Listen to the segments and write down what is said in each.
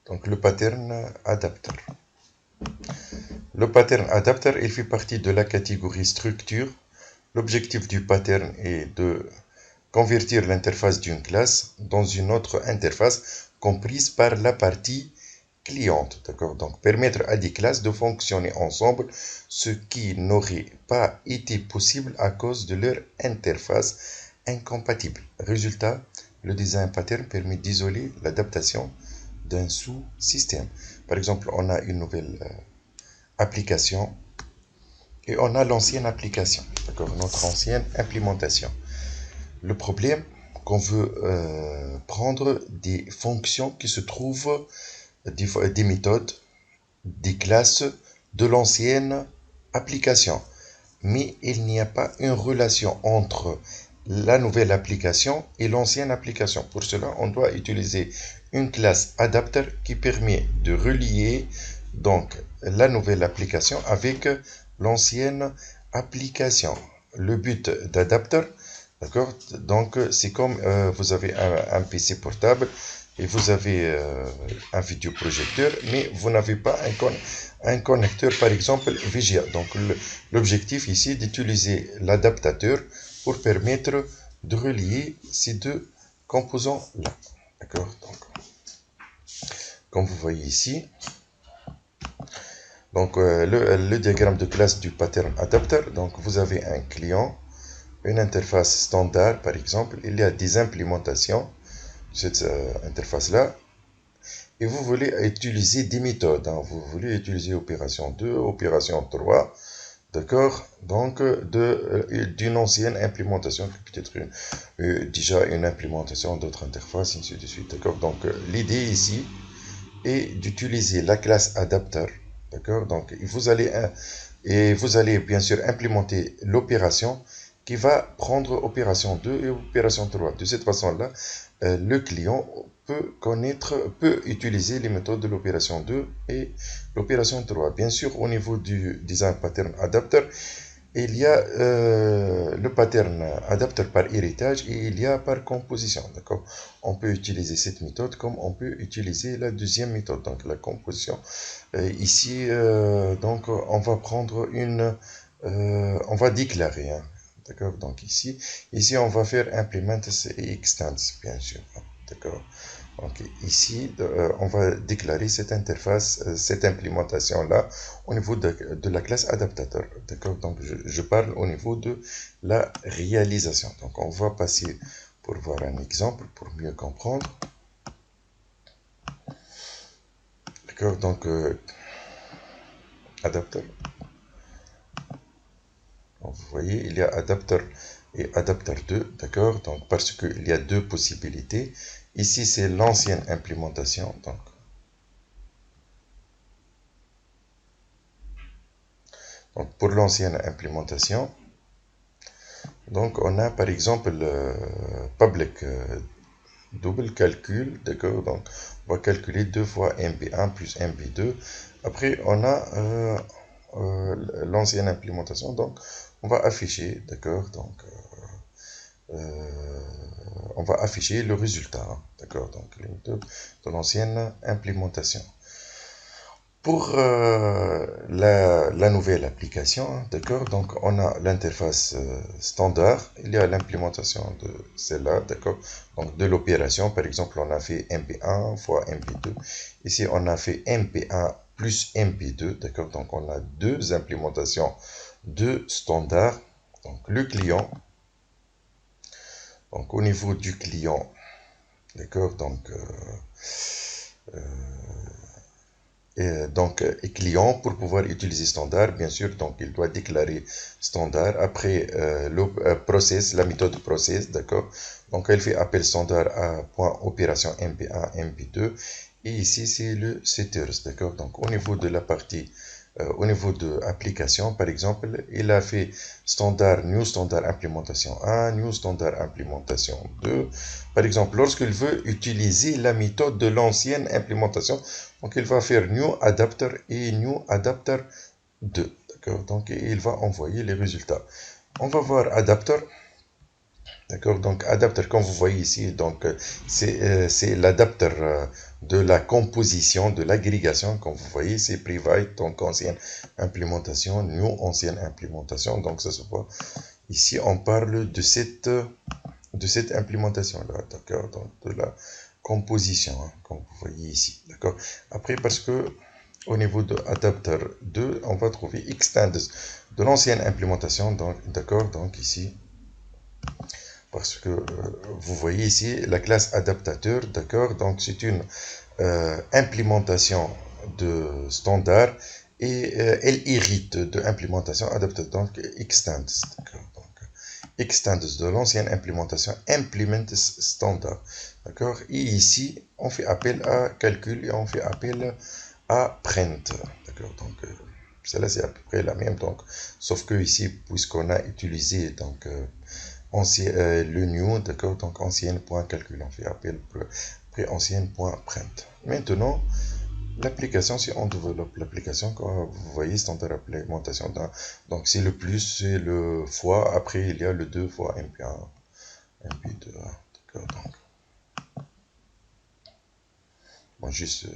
Donc le pattern adapter. Le pattern adapter, il fait partie de la catégorie structure. L'objectif du pattern est de convertir l'interface d'une classe dans une autre interface comprise par la partie cliente. D'accord? Donc permettre à des classes de fonctionner ensemble, ce qui n'aurait pas été possible à cause de leur interface incompatible. Résultat, le design pattern permet d'isoler l'adaptation d'un sous-système. Par exemple, on a une nouvelle application et on a l'ancienne application, d'accord, notre ancienne implémentation. Le problème, qu'on veut prendre des fonctions qui se trouvent, des méthodes, des classes de l'ancienne application. Mais il n'y a pas une relation entre la nouvelle application et l'ancienne application. Pour cela, on doit utiliser une classe adapter qui permet de relier donc la nouvelle application avec l'ancienne application. Le but d'adapter, d'accord, donc c'est comme vous avez un PC portable et vous avez un vidéoprojecteur, mais vous n'avez pas un connecteur, par exemple VGA. Donc l'objectif ici est d'utiliser l'adaptateur pour permettre de relier ces deux composants-là. D'accord. Donc, comme vous voyez ici, donc le diagramme de classe du pattern adapter. Donc vous avez un client, une interface standard, par exemple. Il y a des implémentations de cette interface-là. Et vous voulez utiliser des méthodes. Hein. Vous voulez utiliser opération 2, opération 3. D'accord? Donc, d'une ancienne implémentation, peut-être déjà une implémentation d'autres interfaces, ainsi de suite. D'accord? Donc, l'idée ici est d'utiliser la classe adapter. D'accord? Donc, vous allez bien sûr implémenter l'opération qui va prendre opération 2 et opération 3. De cette façon-là, le client peut utiliser les méthodes de l'opération 2 et l'opération 3. Bien sûr, au niveau du design pattern adapter, il y a le pattern adapter par héritage et il y a par composition. D'accord? On peut utiliser cette méthode comme on peut utiliser la deuxième méthode, donc la composition. Ici, donc, on va prendre on va déclarer. Hein. D'accord? Donc ici, on va faire implement et extends, bien sûr. D'accord? Donc ici, on va déclarer cette interface, cette implémentation-là au niveau de la classe adaptateur. D'accord? Donc je parle au niveau de la réalisation. Donc on va passer pour voir un exemple, pour mieux comprendre. D'accord? Donc adapteur. Donc, vous voyez, il y a adapteur et adapteur 2, d'accord? Donc, parce qu'il y a deux possibilités. Ici, c'est l'ancienne implémentation. Donc, pour l'ancienne implémentation, donc, on a par exemple le public double calcul, d'accord? Donc, on va calculer 2 fois MB1 plus MB2. Après, on a l'ancienne implémentation, donc, on va afficher, d'accord? Donc, on va afficher le résultat, hein, d'accord, donc les méthodes de l'ancienne implémentation. Pour la nouvelle application, hein, d'accord, donc on a l'interface standard, il y a l'implémentation de celle-là, d'accord, donc de l'opération, par exemple on a fait MP1 fois MP2, ici on a fait MP1 plus MP2, d'accord, donc on a deux implémentations de standard, donc le client. Donc au niveau du client, d'accord, donc, et client, pour pouvoir utiliser standard, bien sûr, donc il doit déclarer standard. Après le process, la méthode process, d'accord, donc elle fait appel standard à point opération MP1, MP2, et ici c'est le setters, d'accord, donc au niveau de la partie au niveau de application, par exemple, il a fait standard, new standard implémentation 1, new standard implémentation 2. Par exemple, lorsqu'il veut utiliser la méthode de l'ancienne implémentation, donc il va faire new adapter et new adapter 2. D'accord? Donc il va envoyer les résultats. On va voir adapter. D'accord, donc adapteur, comme vous voyez ici, donc c'est l'adapteur de la composition, de l'agrégation, comme vous voyez, c'est private, donc ancienne implémentation, new, ancienne implémentation, donc ça se voit. Ici, on parle de cette implémentation-là, d'accord, donc de la composition, hein, comme vous voyez ici, d'accord. Après, parce que au niveau de adapteur 2, on va trouver extends de l'ancienne implémentation, donc d'accord, donc ici, parce que vous voyez ici la classe adaptateur, d'accord, donc c'est une implémentation de standard et elle hérite de implémentation adaptateur, donc extends, d'accord, donc extends de l'ancienne implémentation implement standard, d'accord, et ici on fait appel à calcul et on fait appel à print, d'accord, donc celle-là c'est à peu près la même, donc sauf que ici puisqu'on a utilisé donc le new, d'accord, donc ancienne.calcul, on fait appel après ancienne.print. Maintenant, l'application, si on développe l'application, comme vous voyez, standard implémentation, donc c'est le plus, c'est le fois, après il y a le 2 fois MP1, MP2, d'accord, donc, bon, juste,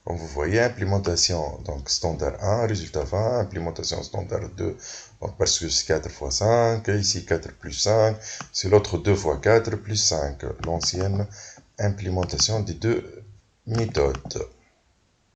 comme vous voyez, implémentation, donc standard 1, résultat 20, implémentation standard 2, donc parce que c'est 4 fois 5, ici 4 plus 5, c'est l'autre 2 fois 4 plus 5, l'ancienne implémentation des deux méthodes.